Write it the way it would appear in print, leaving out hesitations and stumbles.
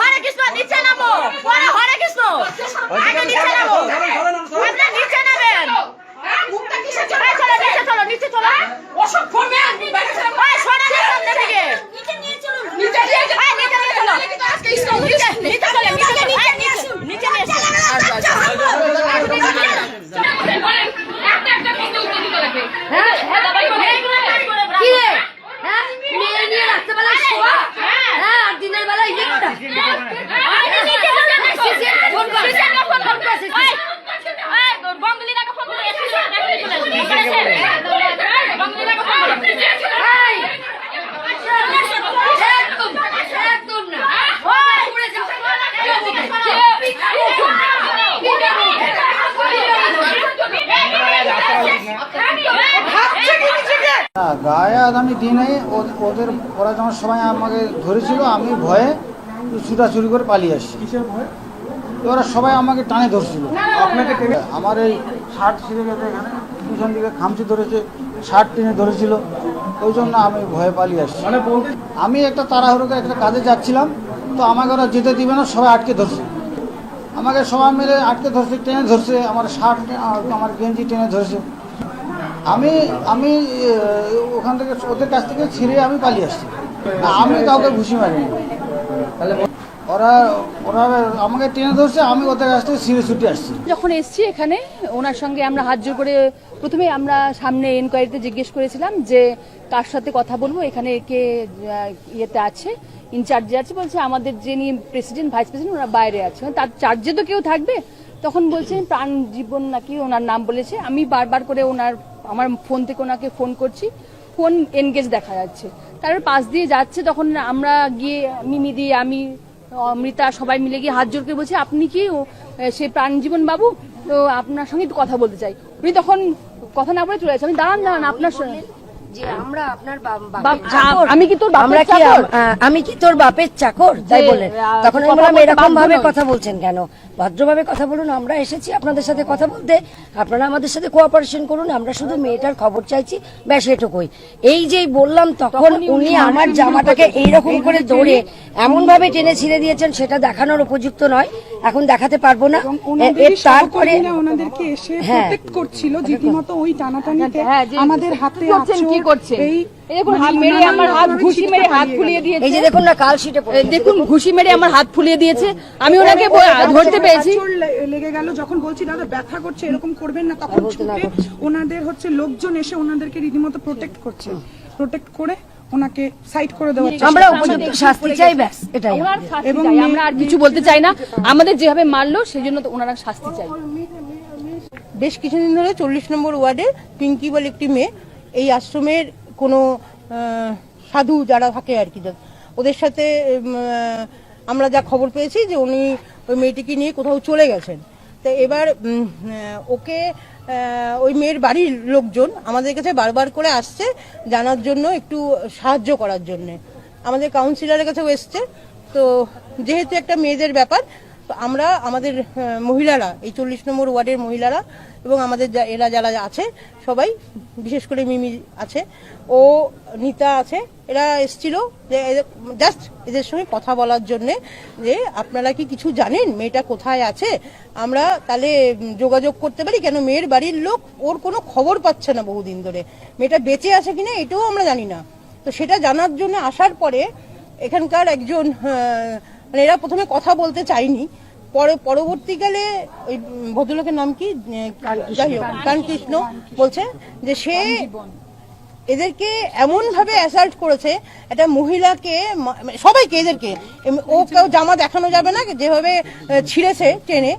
হরে কৃষ্ণ নিচে নামো, হরে কৃষ্ণ আগে নিচে নামো, আপনারা নিচে নামেন। চলো নিচে চলো, নিচে চলো। ওসব ফোনে সরে যান সামনে থেকে, নিচে নিয়ে চলো, নিচে নিয়ে চলো, নিচে নিয়ে চলো, আজকে ইসলাম নিচে নিচে চলো, নিচে নিয়ে আসো, নিচে নিয়ে আসো। একটা একটা ভিডিও দিতে লাগবে। হ্যাঁ হ্যাঁ বাবা কি রে, হ্যাঁ মেয়ে নিয়ে রাখতে পারলে শোয়া, হ্যাঁ আর দিনের বেলা ইলেকটা আরে নিচে চলো না, ফোন করে ফোন করছিস এই তোর বঙ্গলিনাকে ফোন করে এসে বঙ্গলিনাকে ফোন করে এই একদম একদম না ওই পুরো যাও গায়ে আগামী দিনে ওদের ওরা যখন সবাই আমাকে ধরেছিল, আমি ভয়ে ছুটাছুটি করে পালিয়ে আসছি। ওরা সবাই আমাকে টানে ধরছিল। আমার এই শার্ট ছিঁড়ে গেছে, এখানে পিছন দিকে খামচি ধরেছে, শার্ট টেনে ধরেছিল, ওই জন্য আমি ভয়ে পালিয়ে আসছি। আমি একটা তাড়াহুড়ো করে একটা কাজে যাচ্ছিলাম, তো আমাকে ওরা যেতে দিবে না, সবাই আটকে ধরছে। আমাকে সবাই মিলে আটকে ধরছে, টেনে ধরছে, আমার শার্ট আমার গেঞ্জি টেনে ধরছে। আমি ওখান থেকে ওদের কাছ থেকে ছিঁড়ে আমি পালিয়ে আসছি। আমি কাউকে ঘুষি মারিনি। ওরা আমাকে টেনে ধরছে, আমি ওদের কাছ থেকে ছিঁড়ে ছুটে আসছি। যখন এসছি এখানে ওনার সঙ্গে আমরা হাত জোর করে প্রথমে আমরা সামনে এনকোয়ারিতে জিজ্ঞেস করেছিলাম যে কার সাথে কথা বলবো, এখানে কে ইয়েতে আছে, ইনচার্জে আছে। বলছে আমাদের যিনি প্রেসিডেন্ট ভাইস প্রেসিডেন্ট ওরা বাইরে আছে, তার চার্জে তো কেউ থাকবে। তখন বলছেন প্রাণ জীবন নাকি ওনার নাম বলেছে। আমি বারবার করে আমার ফোন থেকে ওনাকে ফোন করছি, ফোন এনগেজ দেখা যাচ্ছে। তারপর পাশ দিয়ে যাচ্ছে, তখন আমরা গিয়ে মিমিদি আমি অমৃতা সবাই মিলে গিয়ে হাত জোর করে বলছি আপনি কি সে প্রাণজীবন বাবু, তো আপনার সঙ্গে একটু কথা বলতে চাই। উনি তখন কথা না বলে চলে যাচ্ছে। আমি দাঁড়ান আপনার যে আমরা আপনার আমি কি তোর আমি কি তোর বাপের চাকর, তাই বলে তখন আমি বললাম এরকম ভাবে কথা বলছেন কেন, ভদ্রভাবে কথা বলুন, আমরা এসেছি আপনাদের সাথে কথা বলতে, আপনারা আমাদের সাথে কোঅপারেশন করুন, আমরা শুধু মেয়েটার খবর চাইছি, ব্যাস এটুকুই। এই যেই বললাম তখন উনি আমার জামাটাকে এইরকম করে ধরে এমন ভাবে টেনে ছিঁড়ে দিয়েছেন, সেটা দেখানোর উপযুক্ত নয়, এখন দেখাতে পারবো না। তারপরে ওনাদেরকে এসে প্রোটেক্ট করছিল, রীতিমতো ওই টানাটানিতে আমাদের হাতে কি করছে, দেখুন হাত মেরে আমার হাত ঘুষি মেরে হাত ফুলিয়ে দিয়েছে। এই যে দেখুন না কাল শিটে দেখুন ঘুষি মেরে আমার হাত ফুলিয়ে দিয়েছে। আমি ওনাকে ধরতে পেরেছি, লেগে গেল। যখন বলছি দাদা ব্যথা করছে এরকম করবেন না, তখন ছুটে ওনাদের লোকজন এসে ওনাদেরকে রীতিমতো প্রোটেক্ট করছে, প্রোটেক্ট করে ওনাকে সাইড করে দেওয়া। আমরা উপযুক্ত শাস্তি চাই, ব্যাস এটাই। এবং আমরা আর কিছু বলতে চাই না, আমাদের যেভাবে মারলো সেই জন্য তো ওনারা শাস্তি চাই। বেশ কিছুদিন ধরে 40 নম্বর ওয়ার্ডে পিঙ্কি বলে একটি মেয়ে, এই আশ্রমের কোনো সাধু যারা থাকে আর কি, ওদের সাথে আমরা যা খবর পেয়েছি যে উনি ওই মেয়েটিকে নিয়ে কোথাও চলে গেছেন। তো এবার ওকে ওই মেয়ের বাড়ির লোকজন আমাদের কাছে বারবার করে আসছে জানার জন্য, একটু সাহায্য করার জন্য। আমাদের কাউন্সিলরের কাছেও এসছে। তো যেহেতু একটা মেয়েদের ব্যাপার, তো আমরা আমাদের মহিলারা, এই 40 নম্বর ওয়ার্ডের মহিলারা এবং আমাদের এরা যারা আছে সবাই, বিশেষ করে মিমি আছে, ও নিতা আছে, এরা এসছিল যে জাস্ট এদের সঙ্গে কথা বলার জন্যে যে আপনারা কি কিছু জানেন মেয়েটা কোথায় আছে, আমরা তাহলে যোগাযোগ করতে পারি, কেন মেয়ের বাড়ির লোক ওর কোনো খবর পাচ্ছে না বহুদিন ধরে, মেয়েটা বেঁচে আছে কিনা এটাও আমরা জানি না। তো সেটা জানার জন্য আসার পরে এখানকার একজন, মানে এরা প্রথমে কথা বলতে চায়নি, পরবর্তীকালে ওই ভদ্রলোকের নাম কি, যাই হোক কানকৃষ্ণ বলছে যে সে এদেরকে এমন ভাবে অ্যাসাল্ট করেছে, একটা মহিলাকে, সবাইকে, এদেরকে ও কেউ জামা দেখানো যাবে না, যেভাবে ছিঁড়েছে টেনে,